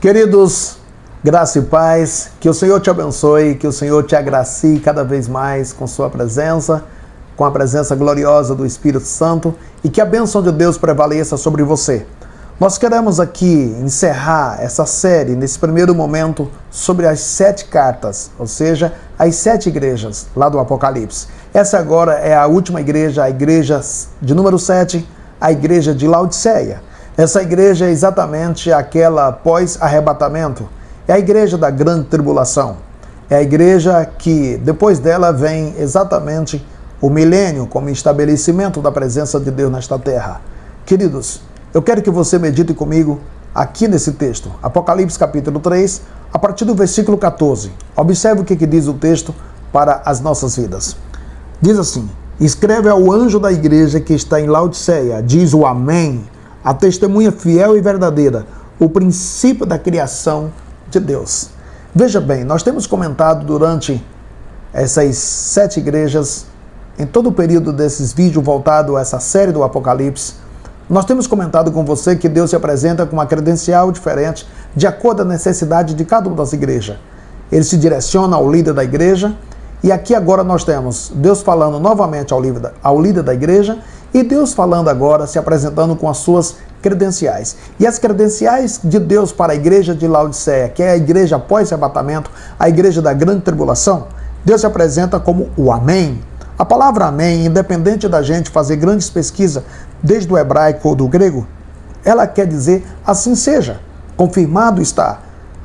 Queridos, graça e paz, que o Senhor te abençoe, que o Senhor te agracie cada vez mais com sua presença, com a presença gloriosa do Espírito Santo e que a bênção de Deus prevaleça sobre você. Nós queremos aqui encerrar essa série, nesse primeiro momento, sobre as 7 cartas, ou seja, as 7 igrejas lá do Apocalipse. Essa agora é a última igreja, a igreja de número 7, a igreja de Laodiceia. Essa igreja é exatamente aquela pós-arrebatamento. É a igreja da grande tribulação. É a igreja que depois dela vem exatamente o milênio como estabelecimento da presença de Deus nesta terra. Queridos, eu quero que você medite comigo aqui nesse texto. Apocalipse capítulo 3, a partir do versículo 14. Observe o que diz o texto para as nossas vidas. Diz assim: escreve ao anjo da igreja que está em Laodiceia, diz o Amém, a testemunha fiel e verdadeira, o princípio da criação de Deus. Veja bem, nós temos comentado durante essas 7 igrejas, em todo o período desses vídeos voltados a essa série do Apocalipse, nós temos comentado com você que Deus se apresenta com uma credencial diferente de acordo com a necessidade de cada uma das igrejas. Ele se direciona ao líder da igreja, e aqui agora nós temos Deus falando novamente ao líder da igreja, e Deus falando agora, se apresentando com as suas credenciais. E as credenciais de Deus para a igreja de Laodiceia, que é a igreja pós-arrebatamento, a igreja da grande tribulação, Deus se apresenta como o Amém. A palavra Amém, independente da gente fazer grandes pesquisas, desde o hebraico ou do grego, ela quer dizer assim seja, confirmado está.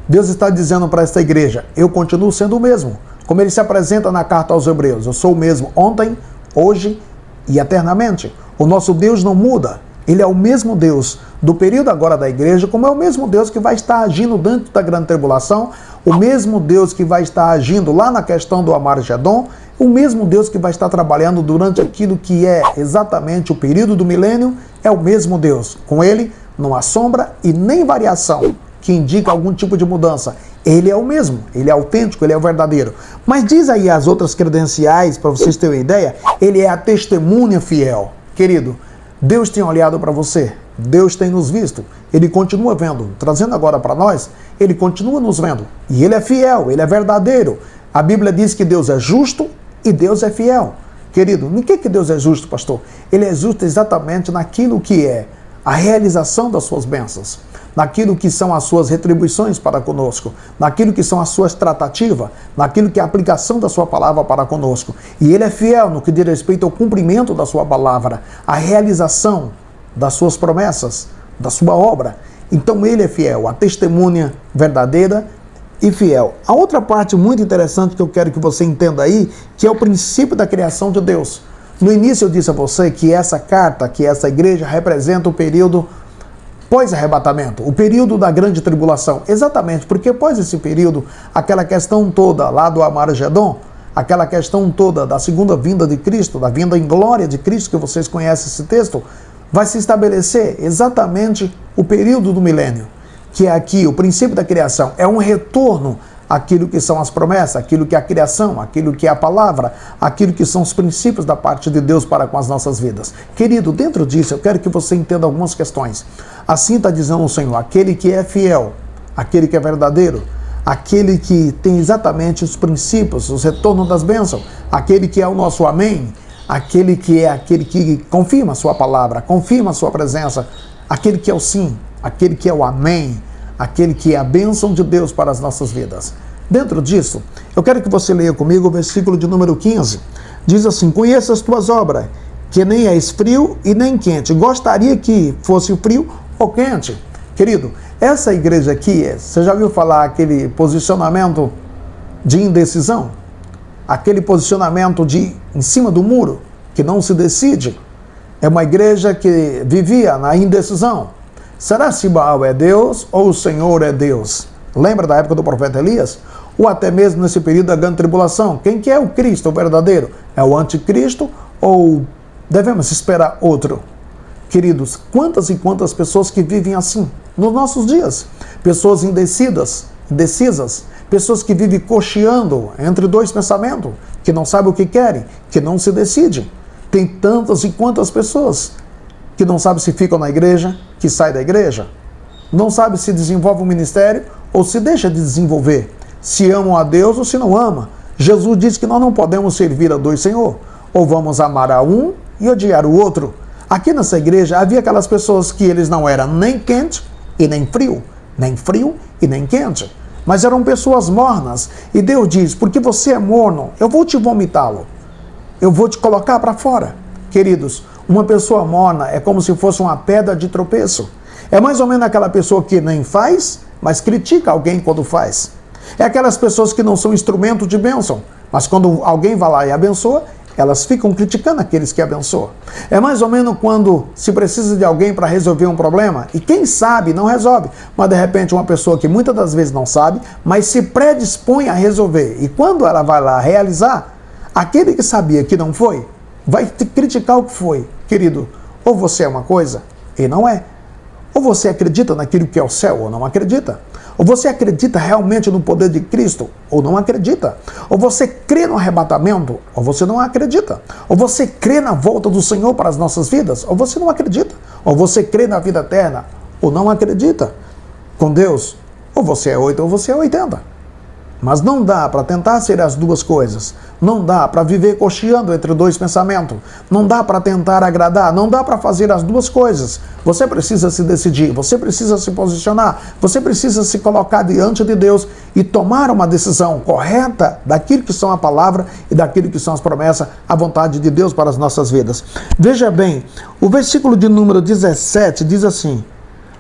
Deus está dizendo para esta igreja, eu continuo sendo o mesmo. Como ele se apresenta na carta aos Hebreus, eu sou o mesmo ontem, hoje e eternamente. O nosso Deus não muda. Ele é o mesmo Deus do período agora da igreja, como é o mesmo Deus que vai estar agindo dentro da grande tribulação, o mesmo Deus que vai estar agindo lá na questão do Armagedon, o mesmo Deus que vai estar trabalhando durante aquilo que é exatamente o período do milênio, é o mesmo Deus. Com ele não há sombra e nem variação que indica algum tipo de mudança. Ele é o mesmo, ele é autêntico, ele é o verdadeiro. Mas diz aí as outras credenciais, para vocês terem uma ideia, ele é a testemunha fiel. Querido, Deus tem olhado para você, Deus tem nos visto, ele continua vendo, trazendo agora para nós, ele continua nos vendo. E ele é fiel, ele é verdadeiro. A Bíblia diz que Deus é justo e Deus é fiel. Querido, no que Deus é justo, pastor? Ele é justo exatamente naquilo que é a realização das suas bênçãos, naquilo que são as suas retribuições para conosco, naquilo que são as suas tratativas, naquilo que é a aplicação da sua palavra para conosco. E ele é fiel no que diz respeito ao cumprimento da sua palavra, a realização das suas promessas, da sua obra. Então ele é fiel, a testemunha verdadeira e fiel. A outra parte muito interessante que eu quero que você entenda aí, que é o princípio da criação de Deus. No início eu disse a você que essa carta, que essa igreja representa o período pós-arrebatamento, o período da grande tribulação. Exatamente, porque após esse período, aquela questão toda lá do Armagedon, aquela questão toda da segunda vinda de Cristo, da vinda em glória de Cristo, que vocês conhecem esse texto, vai se estabelecer exatamente o período do milênio, que é aqui o princípio da criação, é um retorno àquilo que são as promessas, aquilo que é a criação, aquilo que é a palavra, aquilo que são os princípios da parte de Deus para com as nossas vidas. Querido, dentro disso eu quero que você entenda algumas questões. Assim está dizendo o Senhor, aquele que é fiel, aquele que é verdadeiro, aquele que tem exatamente os princípios, os retornos das bênçãos, aquele que é o nosso Amém, aquele que confirma a sua palavra, confirma a sua presença, aquele que é o sim, aquele que é o Amém, aquele que é a bênção de Deus para as nossas vidas. Dentro disso, eu quero que você leia comigo o versículo de número 15. Diz assim: conheça as tuas obras, que nem és frio e nem quente. Gostaria que fosse frio ou quente. Querido, essa igreja aqui, você já viu falar aquele posicionamento de indecisão? Aquele posicionamento em cima do muro, que não se decide? É uma igreja que vivia na indecisão. Será se Baal é Deus ou o Senhor é Deus? Lembra da época do profeta Elias? Ou até mesmo nesse período da grande tribulação? Quem que é o Cristo, o verdadeiro? É o anticristo ou devemos esperar outro? Queridos, quantas e quantas pessoas que vivem assim nos nossos dias? Pessoas indecisas, pessoas que vivem cocheando entre dois pensamentos, que não sabem o que querem, que não se decidem. Tem tantas e quantas pessoas que não sabem se ficam na igreja, que saem da igreja. não sabe se desenvolve um ministério ou se deixa de desenvolver, se amam a Deus ou se não ama. Jesus disse que nós não podemos servir a dois senhores, ou vamos amar a um e odiar o outro. Aqui nessa igreja havia aquelas pessoas que eles não eram nem quente e nem frio e nem quente, mas eram pessoas mornas. E Deus diz, porque você é morno, eu vou te vomitá-lo, eu vou te colocar para fora. Queridos, uma pessoa morna é como se fosse uma pedra de tropeço. É mais ou menos aquela pessoa que nem faz, mas critica alguém quando faz. É aquelas pessoas que não são instrumento de bênção, mas quando alguém vai lá e abençoa, elas ficam criticando aqueles que abençoam. É mais ou menos quando se precisa de alguém para resolver um problema, e quem sabe não resolve, mas de repente uma pessoa que muitas das vezes não sabe, mas se predispõe a resolver, e quando ela vai lá realizar, aquele que sabia que não foi, vai te criticar o que foi. Querido, ou você é uma coisa e não é, ou você acredita naquilo que é o céu ou não acredita. Ou você acredita realmente no poder de Cristo, ou não acredita. Ou você crê no arrebatamento, ou você não acredita. Ou você crê na volta do Senhor para as nossas vidas, ou você não acredita. Ou você crê na vida eterna, ou não acredita. Com Deus, ou você é 8 ou você é 80. Mas não dá para tentar ser as duas coisas. Não dá para viver cocheando entre dois pensamentos. Não dá para tentar agradar. Não dá para fazer as duas coisas. Você precisa se decidir. Você precisa se posicionar. Você precisa se colocar diante de Deus e tomar uma decisão correta daquilo que são a palavra e daquilo que são as promessas, a vontade de Deus para as nossas vidas. Veja bem, o versículo de número 17 diz assim: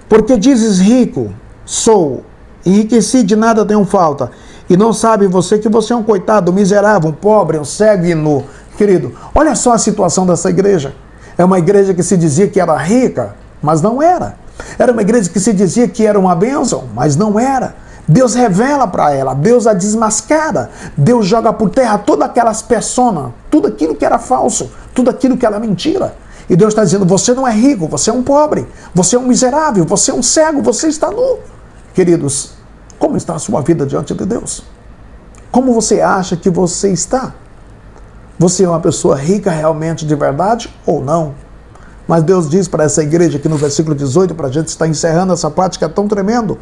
porque dizes rico, sou, enriqueci, de nada tenho falta. E não sabe você que você é um coitado, um miserável, um pobre, um cego e nu. Querido, olha só a situação dessa igreja. É uma igreja que se dizia que era rica, mas não era. Era uma igreja que se dizia que era uma bênção, mas não era. Deus revela para ela, Deus a desmascara. Deus joga por terra todas aquelas personas, tudo aquilo que era falso, tudo aquilo que era mentira. E Deus está dizendo, você não é rico, você é um pobre, você é um miserável, você é um cego, você está nu. Queridos, como está a sua vida diante de Deus? Como você acha que você está? Você é uma pessoa rica realmente de verdade ou não? Mas Deus diz para essa igreja aqui no versículo 18, para a gente estar encerrando essa parte que é tão tremendo: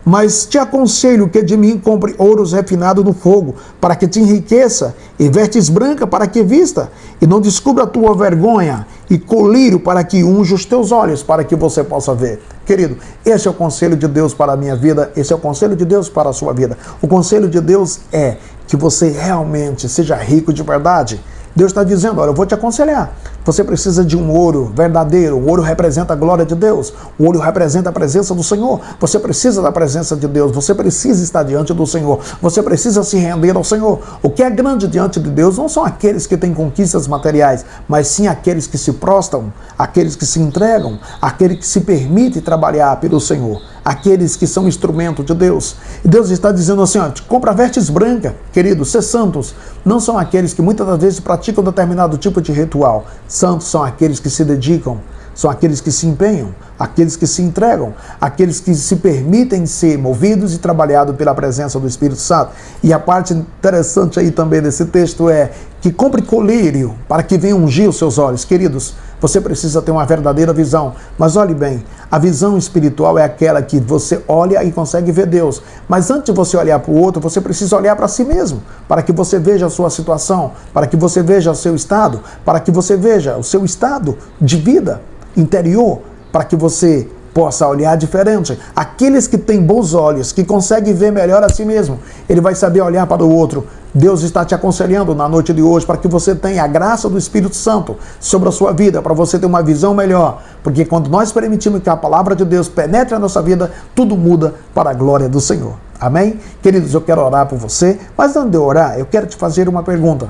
mas te aconselho que de mim compre ouros refinados no fogo, para que te enriqueça, e vestes branca para que vista, e não descubra a tua vergonha, e colírio para que unja os teus olhos, para que você possa ver. Querido, esse é o conselho de Deus para a minha vida, esse é o conselho de Deus para a sua vida. O conselho de Deus é que você realmente seja rico de verdade. Deus está dizendo, olha, eu vou te aconselhar. Você precisa de um ouro verdadeiro. O ouro representa a glória de Deus. O ouro representa a presença do Senhor. Você precisa da presença de Deus. Você precisa estar diante do Senhor. Você precisa se render ao Senhor. O que é grande diante de Deus não são aqueles que têm conquistas materiais, mas sim aqueles que se prostram, aqueles que se entregam, aqueles que se permitem trabalhar pelo Senhor, aqueles que são instrumento de Deus. E Deus está dizendo assim, ó, compra vestes brancas, queridos, ser santos. Não são aqueles que muitas das vezes praticam determinado tipo de ritual. Santos são aqueles que se dedicam, são aqueles que se empenham, aqueles que se entregam, aqueles que se permitem ser movidos e trabalhados pela presença do Espírito Santo. E a parte interessante aí também desse texto é que compre colírio para que venha ungir os seus olhos. Queridos, você precisa ter uma verdadeira visão. Mas olhe bem, a visão espiritual é aquela que você olha e consegue ver Deus. Mas antes de você olhar para o outro, você precisa olhar para si mesmo, para que você veja a sua situação, para que você veja o seu estado, para que você veja o seu estado de vida interior, para que você possa olhar diferente. Aqueles que têm bons olhos, que conseguem ver melhor a si mesmo, ele vai saber olhar para o outro. Deus está te aconselhando na noite de hoje para que você tenha a graça do Espírito Santo sobre a sua vida, para você ter uma visão melhor. Porque quando nós permitimos que a palavra de Deus penetre na nossa vida, tudo muda para a glória do Senhor. Amém? Queridos, eu quero orar por você, mas antes de orar, eu quero te fazer uma pergunta.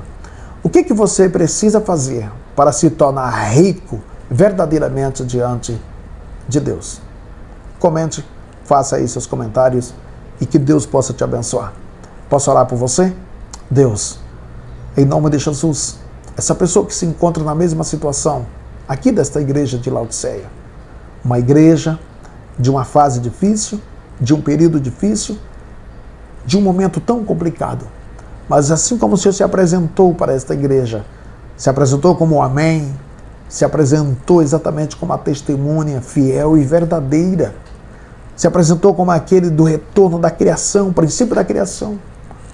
O que você precisa fazer para se tornar rico verdadeiramente diante de Deus? Comente, faça aí seus comentários e que Deus possa te abençoar. Posso orar por você? Deus, em nome de Jesus, essa pessoa que se encontra na mesma situação aqui desta igreja de Laodiceia, uma igreja de uma fase difícil, de um período difícil, de um momento tão complicado, mas assim como o Senhor se apresentou para esta igreja, se apresentou como amém, se apresentou exatamente como a testemunha fiel e verdadeira se apresentou como aquele do retorno da criação, princípio da criação.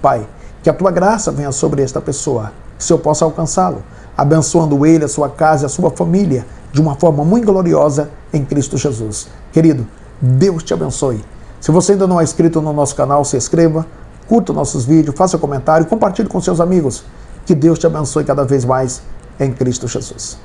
Pai, que a tua graça venha sobre esta pessoa, que o Senhor possa alcançá-lo, abençoando ele, a sua casa e a sua família de uma forma muito gloriosa em Cristo Jesus. Querido, Deus te abençoe. Se você ainda não é inscrito no nosso canal, se inscreva, curta nossos vídeos, faça comentário, compartilhe com seus amigos. Que Deus te abençoe cada vez mais em Cristo Jesus.